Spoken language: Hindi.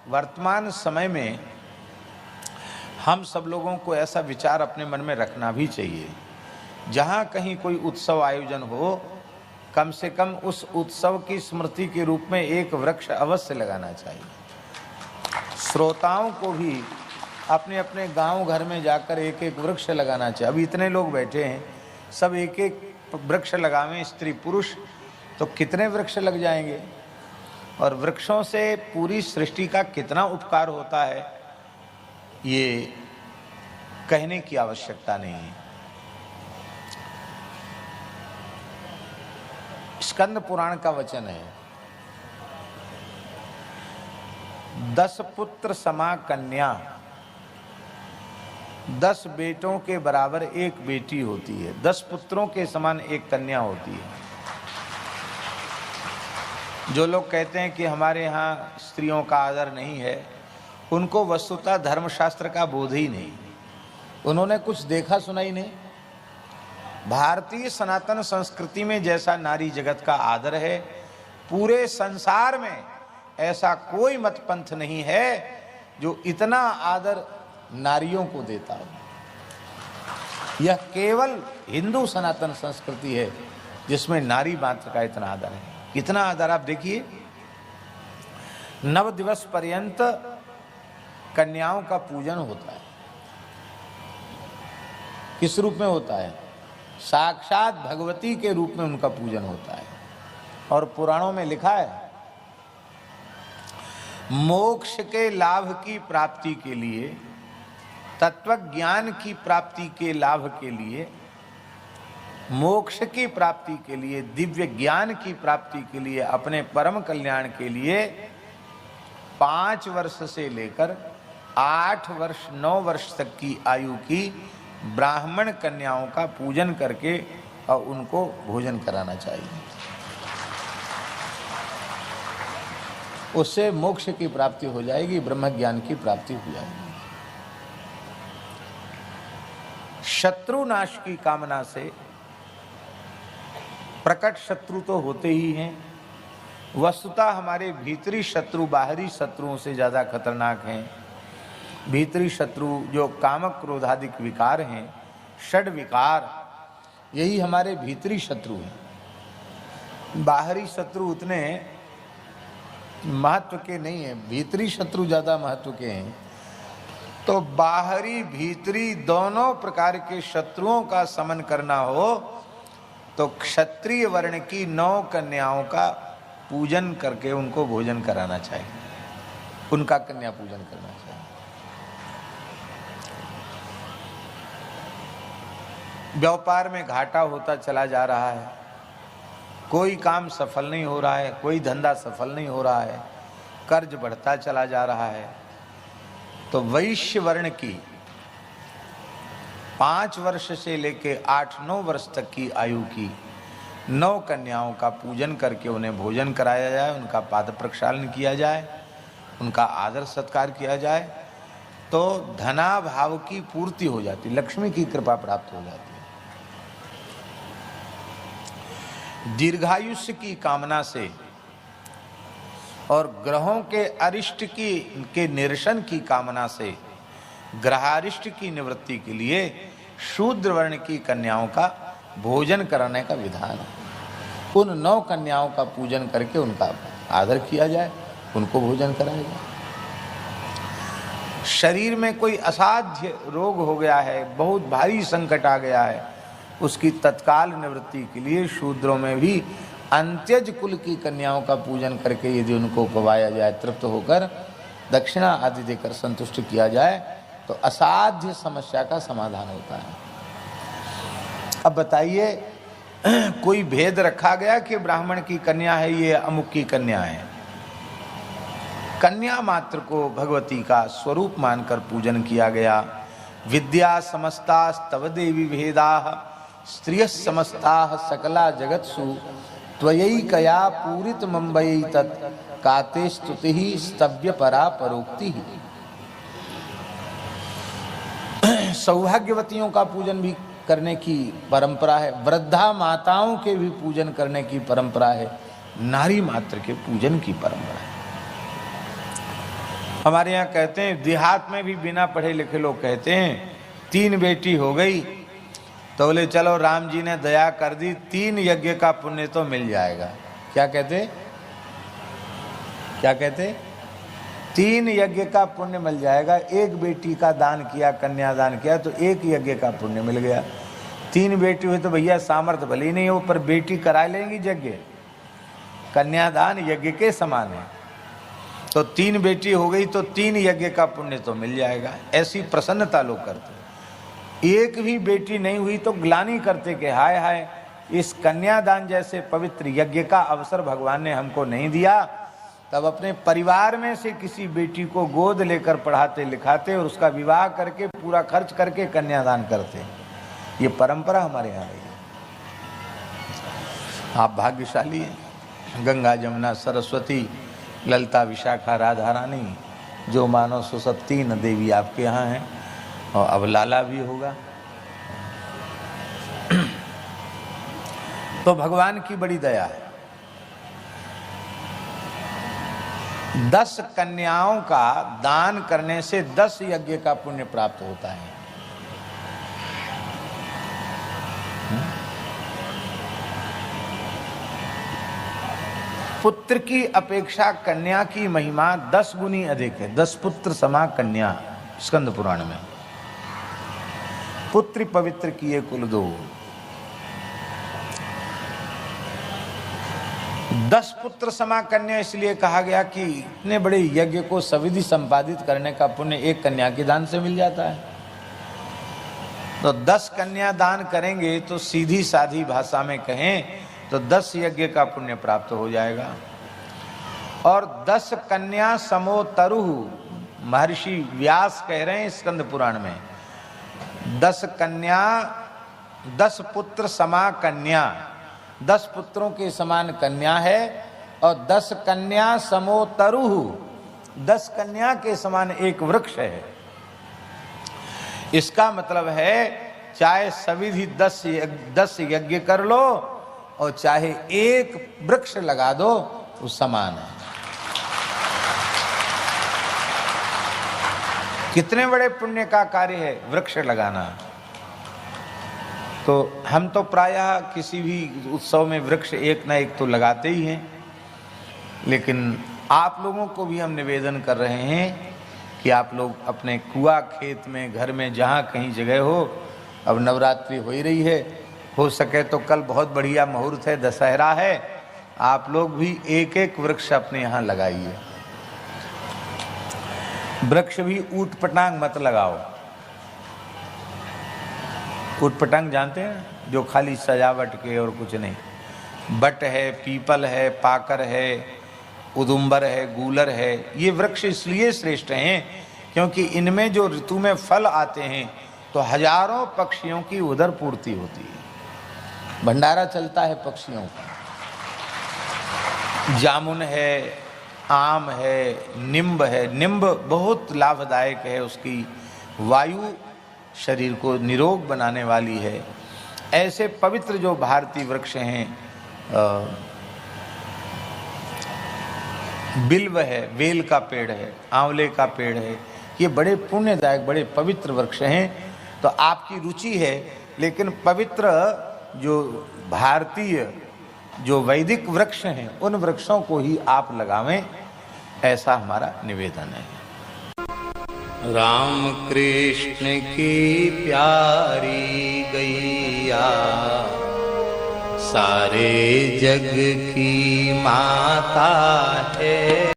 वर्तमान समय में हम सब लोगों को ऐसा विचार अपने मन में रखना भी चाहिए, जहाँ कहीं कोई उत्सव आयोजन हो, कम से कम उस उत्सव की स्मृति के रूप में एक वृक्ष अवश्य लगाना चाहिए। श्रोताओं को भी अपने अपने गांव घर में जाकर एक एक वृक्ष लगाना चाहिए। अभी इतने लोग बैठे हैं, सब एक एक वृक्ष लगावें, स्त्री पुरुष, तो कितने वृक्ष लग जाएंगे। और वृक्षों से पूरी सृष्टि का कितना उपकार होता है, ये कहने की आवश्यकता नहीं है। स्कंद पुराण का वचन है, 10 पुत्र समा कन्या, 10 बेटों के बराबर एक बेटी होती है, 10 पुत्रों के समान एक कन्या होती है। जो लोग कहते हैं कि हमारे यहाँ स्त्रियों का आदर नहीं है, उनको वस्तुतः धर्मशास्त्र का बोध ही नहीं, उन्होंने कुछ देखा सुना ही नहीं। भारतीय सनातन संस्कृति में जैसा नारी जगत का आदर है, पूरे संसार में ऐसा कोई मत पंथ नहीं है जो इतना आदर नारियों को देता हो। यह केवल हिंदू सनातन संस्कृति है जिसमें नारी मात्र का इतना आदर है। कितना आदर आप देखिए, 9 दिवस पर्यंत कन्याओं का पूजन होता है। किस रूप में होता है? साक्षात भगवती के रूप में उनका पूजन होता है। और पुराणों में लिखा है, मोक्ष के लाभ की प्राप्ति के लिए, तत्व ज्ञान की प्राप्ति के लाभ के लिए, मोक्ष की प्राप्ति के लिए, दिव्य ज्ञान की प्राप्ति के लिए, अपने परम कल्याण के लिए 5 वर्ष से लेकर 8 वर्ष 9 वर्ष तक की आयु की ब्राह्मण कन्याओं का पूजन करके और उनको भोजन कराना चाहिए। उससे मोक्ष की प्राप्ति हो जाएगी, ब्रह्म ज्ञान की प्राप्ति हो जाएगी। शत्रु नाश की कामना से, प्रकट शत्रु तो होते ही हैं, वस्तुतः हमारे भीतरी शत्रु बाहरी शत्रुओं से ज्यादा खतरनाक हैं। भीतरी शत्रु जो कामक क्रोधादिक विकार हैं, षड विकार, यही हमारे भीतरी शत्रु हैं। बाहरी शत्रु उतने महत्व के नहीं हैं, भीतरी शत्रु ज्यादा महत्व के हैं। तो बाहरी भीतरी दोनों प्रकार के शत्रुओं का समन करना हो तो क्षत्रिय वर्ण की 9 कन्याओं का पूजन करके उनको भोजन कराना चाहिए, उनका कन्या पूजन करना चाहिए। व्यापार में घाटा होता चला जा रहा है, कोई काम सफल नहीं हो रहा है, कोई धंधा सफल नहीं हो रहा है, कर्ज बढ़ता चला जा रहा है, तो वैश्य वर्ण की 5 वर्ष से लेके 8-9 वर्ष तक की आयु की 9 कन्याओं का पूजन करके उन्हें भोजन कराया जाए, उनका पाद प्रक्षालन किया जाए, उनका आदर सत्कार किया जाए, तो धनाभाव की पूर्ति हो जाती, लक्ष्मी की कृपा प्राप्त हो जाती है। दीर्घायुष्य की कामना से और ग्रहों के अरिष्ट के निरसन की कामना से, ग्रहारिष्ट की निवृत्ति के लिए शूद्र वर्ण की कन्याओं का भोजन कराने का विधान है। उन 9 कन्याओं का पूजन करके उनका आदर किया जाए, उनको भोजन कराया जाए। शरीर में कोई असाध्य रोग हो गया है, बहुत भारी संकट आ गया है, उसकी तत्काल निवृत्ति के लिए शूद्रों में भी अंत्यज कुल की कन्याओं का पूजन करके यदि उनको उपवाया जाए, तृप्त होकर दक्षिणा आदि देकर संतुष्ट किया जाए, तो असाध्य समस्या का समाधान होता है। अब बताइए, कोई भेद रखा गया कि ब्राह्मण की कन्या है, ये अमुक की कन्या है? कन्या मात्र को भगवती का स्वरूप मानकर पूजन किया गया। विद्या समस्ता स्तव देवी भेदाः स्त्रियः समस्ताः सकला जगत्सु त्वयैकया पूरित मुंबई तत् काते स्तुतिः स्तव्य परा परोक्ति। सौभाग्यवतियों का पूजन भी करने की परंपरा है, वृद्धा माताओं के भी पूजन करने की परंपरा है, नारी मात्र के पूजन की परंपरा है। हमारे यहाँ कहते हैं, देहात में भी बिना पढ़े लिखे लोग कहते हैं 3 बेटी हो गई तो बोले चलो राम जी ने दया कर दी, 3 यज्ञ का पुण्य तो मिल जाएगा। क्या कहते 3 यज्ञ का पुण्य मिल जाएगा। 1 बेटी का दान किया, कन्यादान किया तो 1 यज्ञ का पुण्य मिल गया। 3 बेटी हुई तो भैया सामर्थ्य भले ही नहीं हो, पर बेटी करा लेंगी यज्ञ, कन्यादान यज्ञ के समान है। तो 3 बेटी हो गई तो 3 यज्ञ का पुण्य तो मिल जाएगा। ऐसी प्रसन्नता लोग करते। 1 भी बेटी नहीं हुई तो ग्लानि करते कि हाय हाय, इस कन्यादान जैसे पवित्र यज्ञ का अवसर भगवान ने हमको नहीं दिया। तब अपने परिवार में से किसी बेटी को गोद लेकर पढ़ाते लिखाते और उसका विवाह करके पूरा खर्च करके कन्यादान करते। ये परंपरा हमारे यहाँ रही है। आप भाग्यशाली हैं। गंगा जमुना सरस्वती ललिता विशाखा राधा रानी जो मानो सो सब 3 देवी आपके यहाँ हैं, और अब लाला भी होगा। तो भगवान की बड़ी दया है। 10 कन्याओं का दान करने से 10 यज्ञ का पुण्य प्राप्त होता है। पुत्र की अपेक्षा कन्या की महिमा 10 गुनी अधिक है। 10 पुत्र समा कन्या, स्कंद पुराण में। पुत्र पवित्र किए कुल 2। 10 पुत्र समा कन्या इसलिए कहा गया कि इतने बड़े यज्ञ को सविधि संपादित करने का पुण्य 1 कन्या के दान से मिल जाता है। तो 10 कन्या दान करेंगे तो सीधी साधी भाषा में कहें तो 10 यज्ञ का पुण्य प्राप्त हो जाएगा। और 10 कन्या समो तरु, महर्षि व्यास कह रहे हैं स्कंद पुराण में, 10 कन्या 10 पुत्र समा कन्या, 10 पुत्रों के समान कन्या है। और 10 कन्या समो तरु, 10 कन्या के समान एक वृक्ष है। इसका मतलब है चाहे सविधि 10 यज्ञ कर लो और चाहे 1 वृक्ष लगा दो, वो समान है। कितने बड़े पुण्य का कार्य है वृक्ष लगाना। तो हम तो प्रायः किसी भी उत्सव में वृक्ष एक ना एक तो लगाते ही हैं, लेकिन आप लोगों को भी हम निवेदन कर रहे हैं कि आप लोग अपने कुआ खेत में, घर में, जहाँ कहीं जगह हो, अब नवरात्रि हो ही रही है, हो सके तो कल बहुत बढ़िया मुहूर्त है, दशहरा है, आप लोग भी 1-1 वृक्ष अपने यहाँ लगाइए। वृक्ष भी ऊट पटांग मत लगाओ। ऊट पटांग जानते हैं, जो खाली सजावट के और कुछ नहीं। बट है, पीपल है, पाकर है, उदुम्बर है, गूलर है। ये वृक्ष इसलिए श्रेष्ठ हैं क्योंकि इनमें जो ऋतु में फल आते हैं तो हजारों पक्षियों की उधर पूर्ति होती है, भंडारा चलता है पक्षियों का। जामुन है, आम है, नींब है। नींब बहुत लाभदायक है, उसकी वायु शरीर को निरोग बनाने वाली है। ऐसे पवित्र जो भारतीय वृक्ष हैं, बिल्व है, बेल का पेड़ है, आंवले का पेड़ है, ये बड़े पुण्यदायक, बड़े पवित्र वृक्ष हैं। तो आपकी रुचि है, लेकिन पवित्र जो भारतीय जो वैदिक वृक्ष हैं उन वृक्षों को ही आप लगावें, ऐसा हमारा निवेदन है। राम कृष्ण की प्यारी गैया सारे जग की माता है।